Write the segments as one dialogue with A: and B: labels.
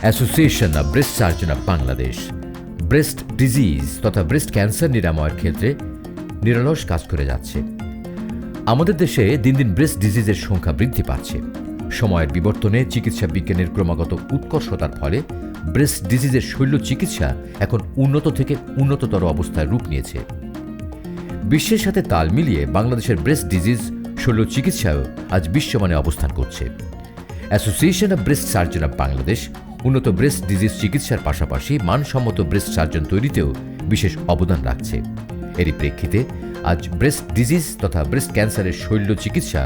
A: Association of breast surgeon of Bangladesh breast disease তথা breast cancer নিরাময়ের ক্ষেত্রে নিরলস কাজ করে যাচ্ছে। আমাদের দেশে দিন দিন ব্রেস্ট ডিজিজের সংখ্যা বৃদ্ধি পাচ্ছে। সময়ের বিবর্তনে চিকিৎসা বিজ্ঞানের ক্রমাগত উৎকর্ষতার ফলে ব্রেস্ট ডিজিজের শৈল্য চিকিৎসা এখন উন্নত থেকে উন্নততর অবস্থায় রূপ নিয়েছে। বিশ্বের সাথে তাল মিলিয়ে বাংলাদেশের ব্রেস্ট ডিজিজ শৈল্য চিকিৎসায়ও আজ বিশ্বমানে অবস্থান করছে। Association of breast surgeon of Bangladesh উন্নত ব্রেস্ট ডিজিজ চিকিৎসার পাশাপাশি মানসম্মত ব্রেস্ট সার্জন তৈরিতেও বিশেষ অবদান রাখছে। এরই প্রেক্ষিতে আজ ব্রেস্ট ডিজিজ তথা ব্রেস্ট ক্যান্সারের শৈল্য চিকিৎসা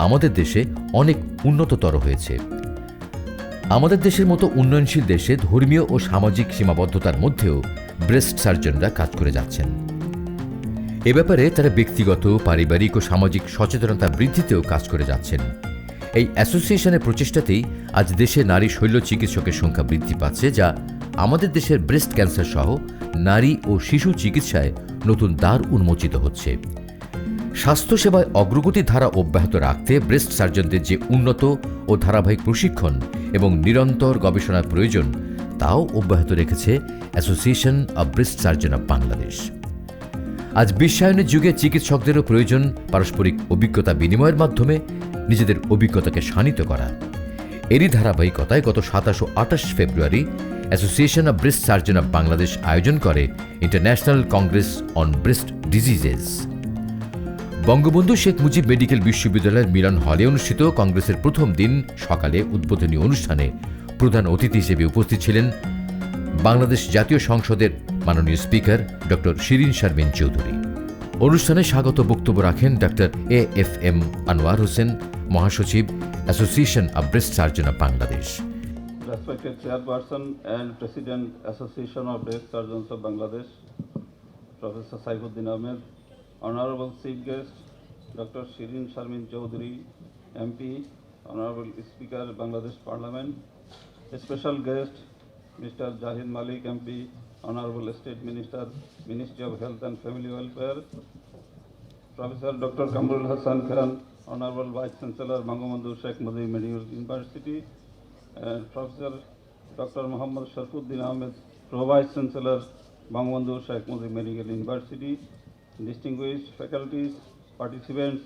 A: আমাদের দেশে অনেক উন্নততর হয়েছে। আমাদের দেশের মতো উন্নয়নশীল দেশে ধর্মীয় ও সামাজিক সীমাবদ্ধতার মধ্যেও ব্রেস্ট সার্জনরা কাজ করে যাচ্ছেন। এ ব্যাপারে তারা ব্যক্তিগত, পারিবারিক ও সামাজিক সচেতনতা বৃদ্ধিতেও কাজ করে যাচ্ছেন। এই অ্যাসোসিয়েশনের প্রচেষ্টাতেই আজ দেশে নারী শৈল্য চিকিৎসকের সংখ্যা বৃদ্ধি পাচ্ছে, যা আমাদের দেশের ব্রেস্ট ক্যান্সার সহ নারী ও শিশু চিকিৎসায় নতুন দ্বার উন্মোচিত হচ্ছে। স্বাস্থ্যসেবায় অগ্রগতির ধারা অব্যাহত রাখতে ব্রেস্ট সার্জনদের যে উন্নত ও ধারাবাহিক প্রশিক্ষণ এবং নিরন্তর গবেষণার প্রয়োজন, তাও অব্যাহত রেখেছে association of breast surgeon of Bangladesh. আজ বিশ্বায়নের যুগে চিকিৎসকদেরও প্রয়োজন পারস্পরিক অভিজ্ঞতা বিনিময়ের মাধ্যমে নিজেদের অভিজ্ঞতাকে শানিত করা। এরই ধারাবাহিকতায় গত 27 ও 28 ফেব্রুয়ারি association of breast surgeon of Bangladesh আয়োজন করে international congress on breast diseases. Bangabandhu Sheikh Mujib medical বিশ্ববিদ্যালয়ের মিলন হলে অনুষ্ঠিত কংগ্রেসের প্রথম দিন সকালে উদ্বোধনী অনুষ্ঠানে প্রধান অতিথি হিসেবে উপস্থিত ছিলেন বাংলাদেশ জাতীয় সংসদের মাননীয় স্পিকার ডক্টর শিরিন শারমিন চৌধুরী। অনুষ্ঠানে স্বাগত বক্তব্য রাখেন ডক্টর AFM আনোয়ার হোসেন, মহাসচিব association of breast surgeon of Bangladesh.
B: Respected Chairperson and President Association of Breast Surgeons of Bangladesh, Professor Saifuddin Ahmed, Honorable Chief Guest, Dr. Shirin Sharmin Chaudhary, MP, Honorable Speaker, Bangladesh Parliament, Special Guest, Mr. Jahid Malik, MP, Honorable State Minister, Ministry of Health and Family Welfare, Professor Dr. Kamrul Hassan Khan, Honorable Vice Chancellor, Bangabandhu Sheikh Mujib Medical University, and Professor Dr. Muhammad Sharfuddin Ahmed, Pro Vice Chancellor, Bangabandhu Sheikh Mujib Medical University, distinguished faculties, participants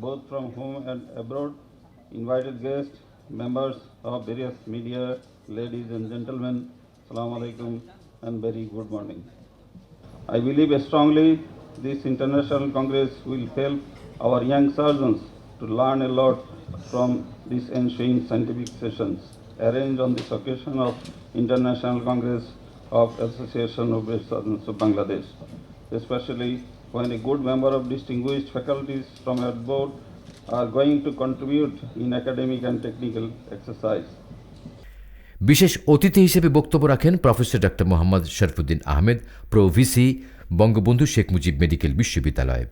B: both from home and abroad, invited guests, members of various media, ladies and gentlemen, Assalamu alaikum and very good morning. I believe strongly this international congress will help our young surgeons to learn a lot from these ensuing scientific sessions arranged on this occasion of International Congress of Association of Breast Surgeons of Bangladesh, especially when a good number of distinguished faculties from abroad are going to contribute in academic and technical exercise.
A: বিশেষ অতিথি হিসেবে বক্তব্য রাখেন professor doctor Mohammad Sharafuddin Ahmed, pro VC, Bangabandhu Sheikh Mujib medical বিশ্ববিদ্যালয়।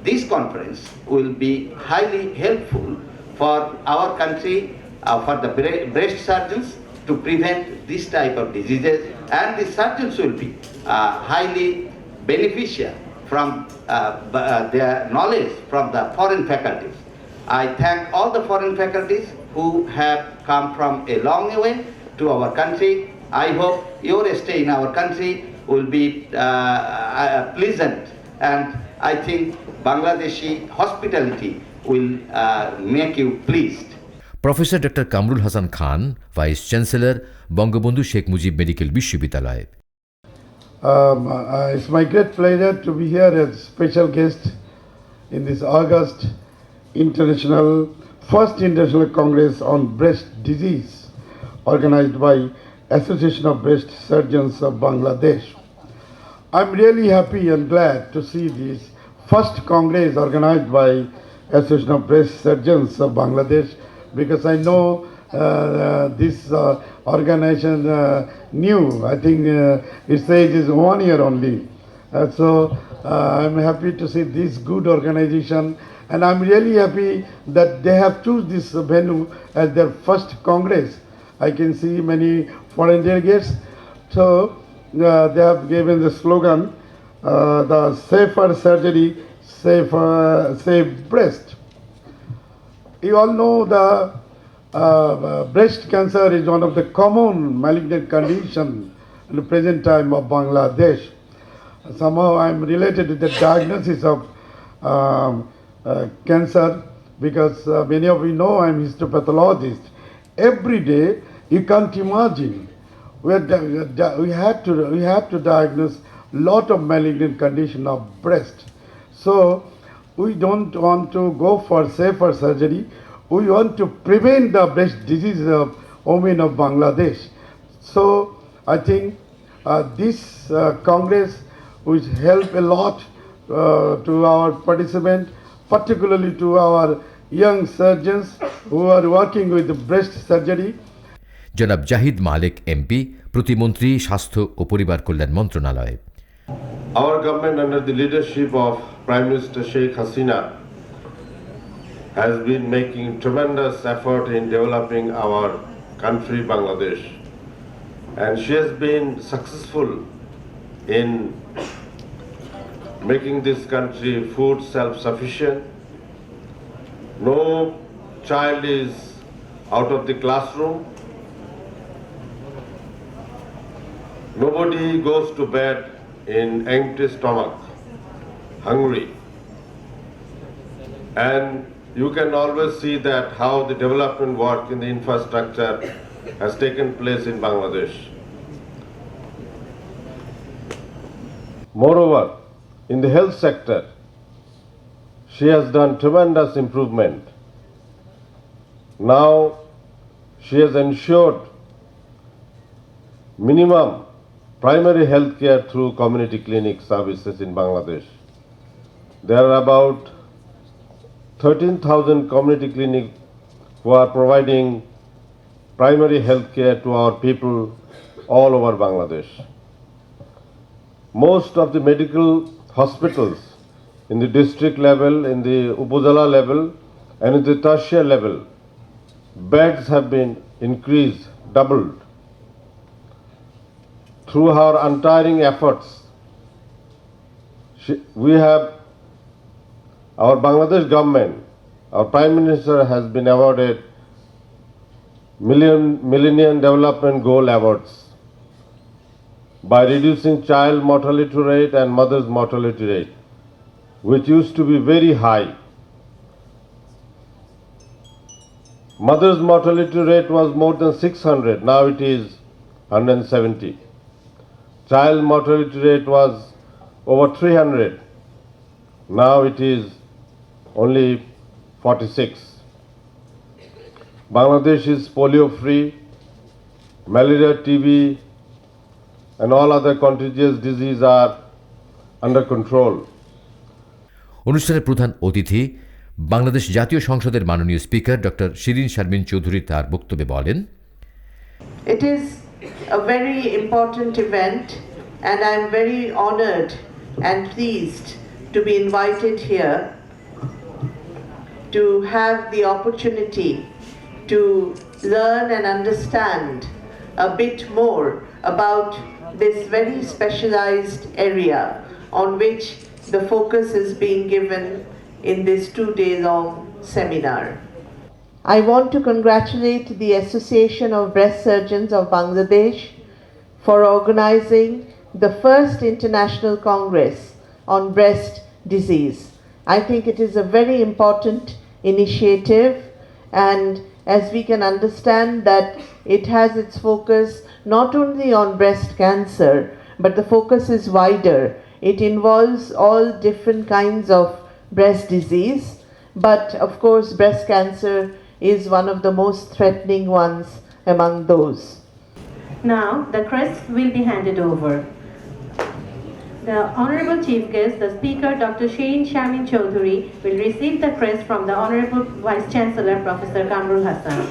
C: This conference will be highly helpful for our country, for the breast surgeons to prevent this type of diseases, and the surgeons will be highly beneficial from their knowledge from the foreign faculties. I thank all the foreign faculties who have come from a long way to our country. I hope your stay in our country will be pleasant, and I think Bangladeshi hospitality will make you pleased.
A: Professor doctor Kamrul Hasan Khan, vice chancellor, Bangabandhu Sheikh Mujib medical বিশ্ববিদ্যালয়।
D: It's my great pleasure to be here as special guest in this August first International Congress on Breast Disease organized by Association of Breast Surgeons of Bangladesh. I'm really happy and glad to see this first Congress organized by Association of Breast Surgeons of Bangladesh, because I know this organization new. I think its age is 1 year only. So I'm happy to see this good organization, and I'm really happy that they have chosen this venue as their first Congress. I can see many foreign delegates. So they have given the slogan, the safer surgery, safe breast. You all know the breast cancer is one of the common malignant conditions in the present time of Bangladesh. Somehow I am related to the diagnosis of cancer because many of you know I am histopathologist. Every day you can't imagine we have to diagnose lot of malignant condition of breast. So we don't want to go for safer surgery. We want to prevent the breast disease of women of Bangladesh. So I think this Congress will help a lot to our participants, particularly to our young surgeons who are working with breast surgery.
A: জনাব জাহিদ মালিক MP, প্রতিমন্ত্রী, স্বাস্থ্য ও পরিবার কল্যাণ মন্ত্রণালয়।
E: Our government under the leadership of Prime Minister Sheikh Hasina has been making tremendous effort in developing our country Bangladesh, and she has been successful in making this country food self-sufficient. No child is out of the classroom. Nobody goes to bed in empty stomach, hungry. And you can always see that how the development work in the infrastructure has taken place in Bangladesh. Moreover, in the health sector, she has done tremendous improvement. Now she has ensured minimum primary health care through community clinic services in Bangladesh. There are about 13,000 community clinics who are providing primary health care to our people all over Bangladesh. Most of the medical hospitals in the district level, in the Upazila level, and in the tertiary level, beds have been increased, doubled. Through her untiring efforts, our Bangladesh government, our Prime Minister has been awarded Millennium Development Goal Awards by reducing child mortality rate and mother's mortality rate, which used to be very high. Mother's mortality rate was more than 600, now it is 170. Child mortality rate was over 300, now it is only 46. Bangladesh is polio free, malaria, TB, and all other contagious diseases are under control.
A: অনুষ্ঠানের প্রধান অতিথি বাংলাদেশ জাতীয় সংসদের মাননীয় speaker doctor Shirin Sharmin Chowdhury তার বক্তব্যে বলেন,
F: It is a very important event and I'm very honored and pleased to be invited here to have the opportunity to learn and understand a bit more about this very specialized area on which the focus is being given in this 2-day-long seminar. I want to congratulate the Association of Breast Surgeons of Bangladesh for organizing the first International Congress on breast disease. I think it is a very important initiative, and as we can understand that it has its focus not only on breast cancer, but the focus is wider. It involves all different kinds of breast disease, but of course breast cancer is one of the most threatening ones among those.
G: Now the crest will be handed over. The Honorable Chief Guest, the Speaker Dr. Shirin Sharmin Chowdhury, will receive the crest from the Honorable Vice Chancellor Professor Kamrul Hassan.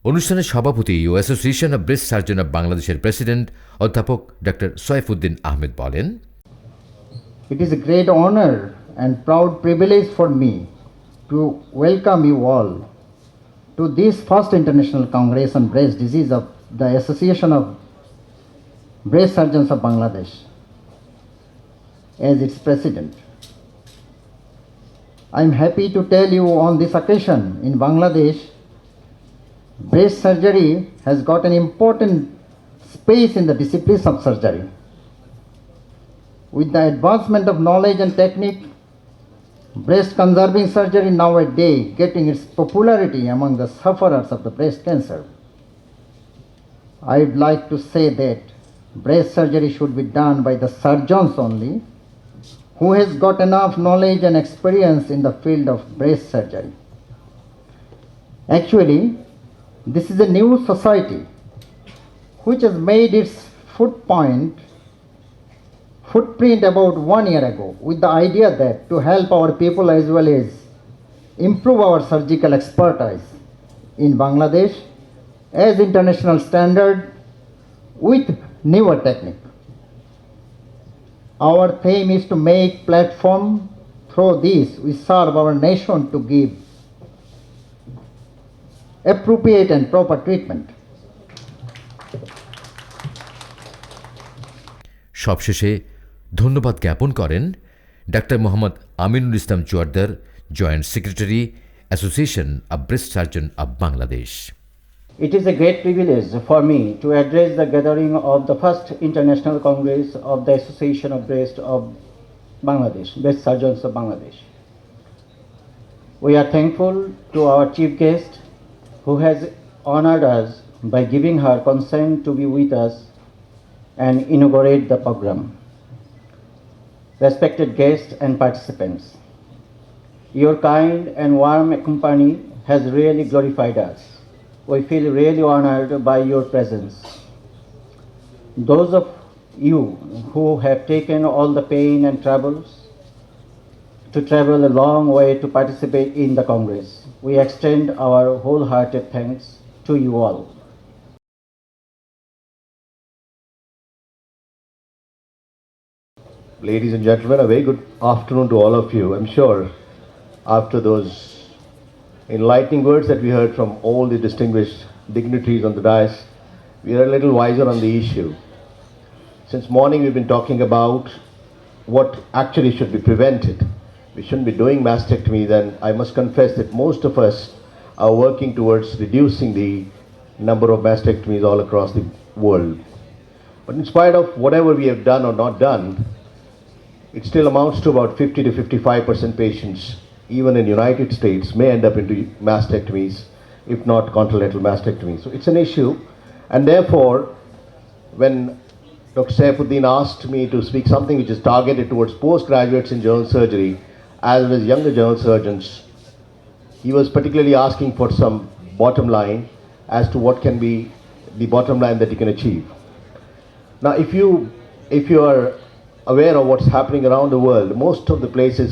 A: অনুষ্ঠানের সভাপতি ও association of breast surgeon of বাংলাদেশের president অধ্যাপক doctor Saifuddin Ahmed বলেন,
H: It is a great honor and proud privilege for me to welcome you all to this first International Congress on Breast Disease of the Association of Breast Surgeons of Bangladesh as its president. I am happy to tell you on this occasion in Bangladesh, breast surgery has got an important space in the disciplines of surgery. With the advancement of knowledge and technique, breast conserving surgery nowadays getting its popularity among the sufferers of the breast cancer. I would like to say that breast surgery should be done by the surgeons only, who has got enough knowledge and experience in the field of breast surgery. Actually, this is a new society which has made its footprint about 1 year ago with the idea that to help our people as well as improve our surgical expertise in Bangladesh as international standard with newer technique. Our theme is to make platform through this we serve our nation to give appropriate and proper treatment.
A: সবশেষে ধন্যবাদ জ্ঞাপন করেন doctor Mohammad Aminul Islam Joardar, joint secretary, association of breast surgeon of Bangladesh.
I: It is a great privilege for me to address the gathering of the first International Congress of the Association of Breast of Bangladesh, Breast Surgeons of Bangladesh. We are thankful to our chief guest who has honored us by giving her consent to be with us and inaugurate the program. Respected guests and participants, your kind and warm company has really glorified us. We feel really honored by your presence. Those of you who have taken all the pain and troubles to travel a long way to participate in the Congress, we extend our wholehearted thanks to you all.
J: Ladies and gentlemen, a very good afternoon to all of you. I'm sure after those enlightening words that we heard from all the distinguished dignitaries on the dais, we are a little wiser on the issue. Since morning we've been talking about what actually should be prevented. We shouldn't be doing mastectomy, then I must confess that most of us are working towards reducing the number of mastectomies all across the world. But in spite of whatever we have done or not done, it still amounts to about 50 to 55% patients, even in United States, may end up into mastectomies, if not contralateral mastectomy. So it's an issue, and therefore, when Dr. Saifuddin asked me to speak something which is targeted towards postgraduates in general surgery, as well as younger general surgeons, he was particularly asking for some bottom line as to what can be the bottom line that you can achieve. Now, if you are aware of what's happening around the world, most of the places,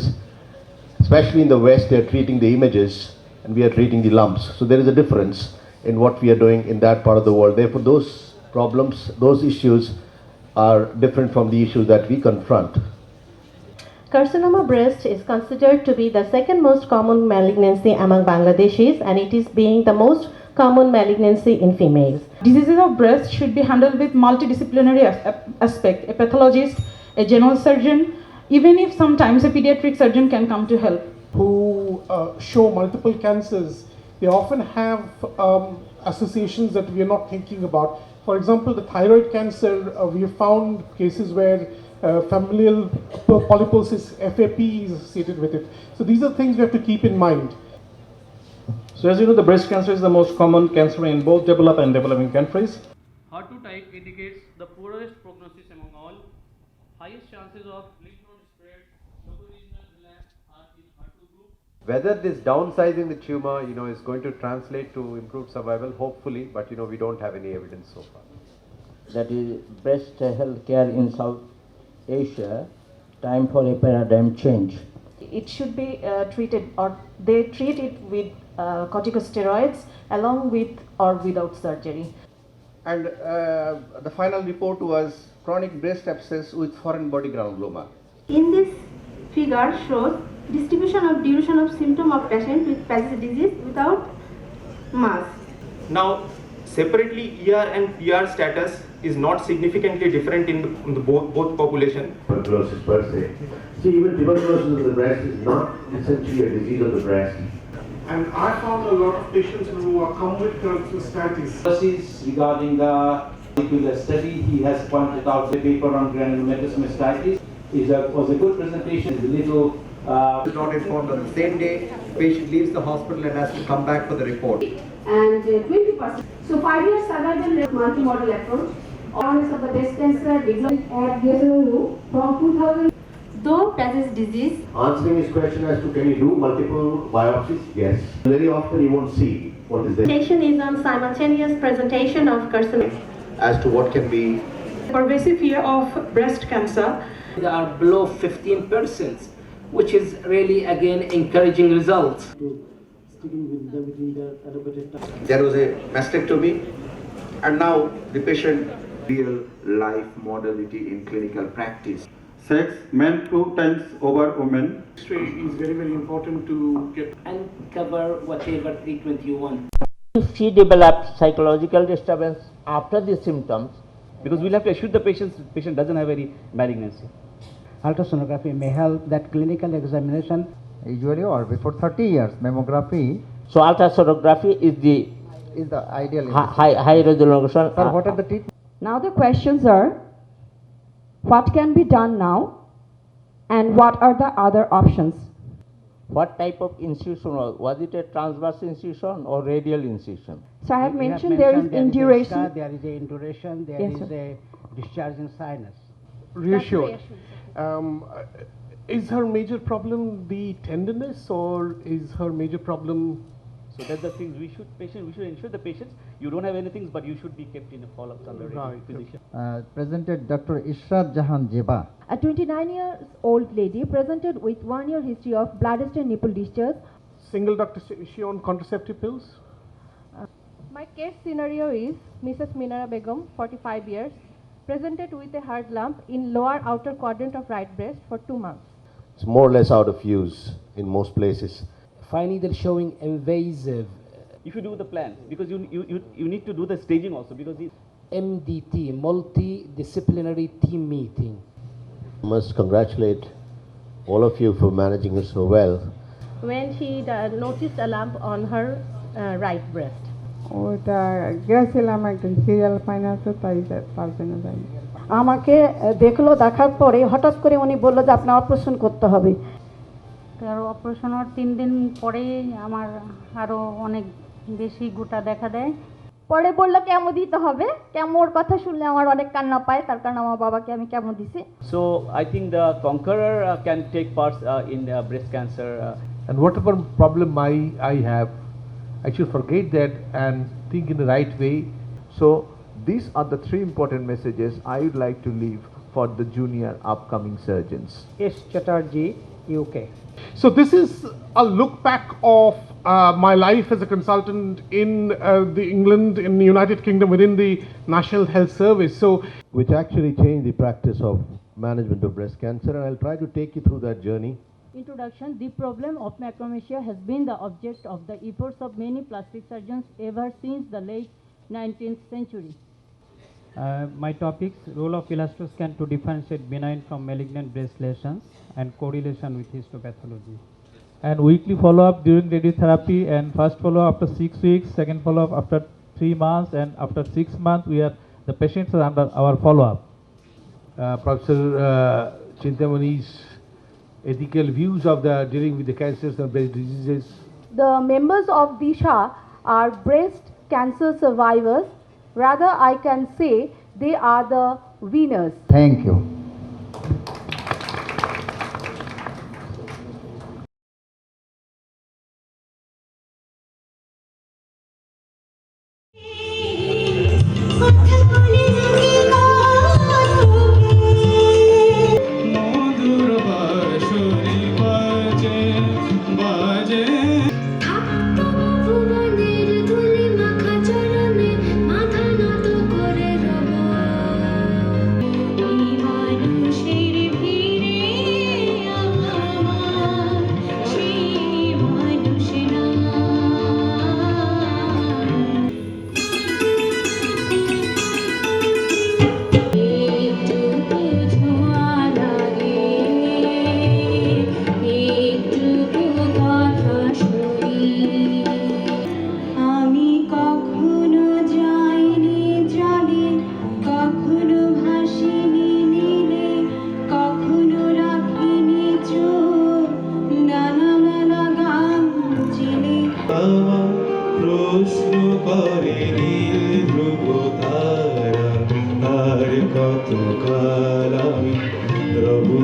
J: especially in the West, they are treating the images and we are treating the lumps. So there is a difference in what we are doing in that part of the world. Therefore, those problems, those issues are different from the issues that we confront.
G: Carcinoma breast is considered to be the second most common malignancy among Bangladeshis, and it is being the most common malignancy in females.
K: Diseases of breast should be handled with multidisciplinary aspect. A pathologist, a general surgeon, even if sometimes a pediatric surgeon can come to help.
L: Who show multiple cancers, they often have associations that we are not thinking about. For example, the thyroid cancer, we have found cases where familial polyposis FAP is associated with it. So these are things we have to keep in mind.
M: So as you know, the breast cancer is the most common cancer in both developed and developing countries. HER2 type indicates the poorest prognosis among all. Highest chances of lymph node spread, locoregional relapse are in HER2 group.
N: Whether this downsizing the tumor, is going to translate to improved survival, hopefully, but we don't have any evidence so far.
I: That is breast health care in South Asia, time for a paradigm change.
G: It should be treated, or they treat it with corticosteroids along with or without surgery.
H: And the final report was chronic breast abscess with foreign body granuloma.
O: In this figure shows distribution of duration of symptom of patient with Passage disease without mass.
M: Now,
P: Separately, ER and PR status is not significantly different in both population.
J: Tuberculosis per se. See, even tuberculosis of the breast is not essentially a disease of the breast.
L: And I found a lot of patients who come with cholestasis.
I: Regarding the particular study, he has pointed out the paper on granulomatous mastitis was a good presentation. It's a little
C: Is not informed on the same day. Patient leaves the hospital and has to come back for the report.
O: And 20%. So 5 years survival rate multimodal approach. Awareness of the breast cancer developed at DSLU from 2000. Though Paget's disease.
J: Answering his question as to can you do multiple biopsies? Yes. Very often you won't see what is there.
G: Presentation is on simultaneous presentation of carcinoma.
C: As to what can be.
Q: Pervasive fear of breast cancer.
R: They are below 15%, which is really again encouraging results.
C: There was a mastectomy, and now the patient real life modality in clinical practice.
B: Sex, men 2 times over women.
L: X-ray is very, very important to get.
R: And cover whatever treatment you want.
I: If she develops psychological disturbance after the symptoms,
M: because we'll have to assure the patient doesn't have any malignancy.
H: Ultrasonography may help that clinical examination usually or before 30 years. Mammography.
I: So ultrasonography is the
H: ideal.
I: High resolution.
H: Sir, what are the treatments?
S: Now the questions are, what can be done now and what are the other options?
I: What type of incision was it? A transverse incision or radial incision?
S: So I have mentioned there is induration.
H: There is a induration, there
S: Yes,
H: is
S: sir.
H: a discharge in sinus.
L: Reassured. Is her major problem the tenderness, or is her major problem?
M: So that's the things we should ensure the patients, you don't have anything, but you should be kept in a follow-up under a physician.
H: Presented Dr. Ishrat Jahan Jeba.
S: A 29-year-old lady presented with 1-year history of bladder nipple discharge.
L: Single doctor, is she on contraceptive pills?
S: My case scenario is Mrs. Minara Begum, 45 years, presented with a hard lump in lower outer quadrant of right breast for 2 months.
J: It's more or less out of use in most places.
R: Finding that showing invasive.
M: If you do the plans, because you need to do the staging also, because
R: MDT, multidisciplinary team meeting.
J: I must congratulate all of you for managing it so well.
G: When she noticed a lump on her right breast.
T: ওটা গেছিলাম একদিন serial ফাইন্যান্সে তাই তার জন্য যাই।
U: আমাকে দেখলো, দেখার পরে হঠাৎ করে উনি বললো যে আপনার অপারেশন করতে হবে।
V: তার অপারেশনের 3 দিন পরে আমার আরো অনেক বেশি গোটা দেখা দেয়।
S: পরে বললো কেমো দিতে হবে, কেমোর কথা শুনলে আমার অনেক কান্না পায়, তার কারণে আমার বাবাকে আমি কেমো দিছি।
M: So I think the conqueror can take part in breast cancer.
W: And whatever problem I have, I should forget that and think in the right way. So these are the 3 important messages I would like to leave for the junior upcoming surgeons.
H: S. Chatterjee, UK.
L: So this is a look back of my life as a consultant in the England, in the United Kingdom, within the National Health Service. So,
J: which actually changed the practice of management of breast cancer, and I'll try to take you through that journey.
V: Introduction. The problem of macromesia has been the object of the efforts of many plastic surgeons ever since the late 19th century.
X: My topics: role of elastoscan to differentiate benign from malignant breast lesions and correlation with histopathology. And weekly follow-up during radiotherapy, and first follow-up after 6 weeks, second follow-up after 3 months, and after 6 months the patients are under our follow-up.
W: Professor Chintamani's ethical views of the dealing with the cancers and breast diseases.
S: The members of DISHA are breast cancer survivors. Rather, I can say they are the winners.
H: Thank you.
O: Viva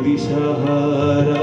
A: दिशाहारा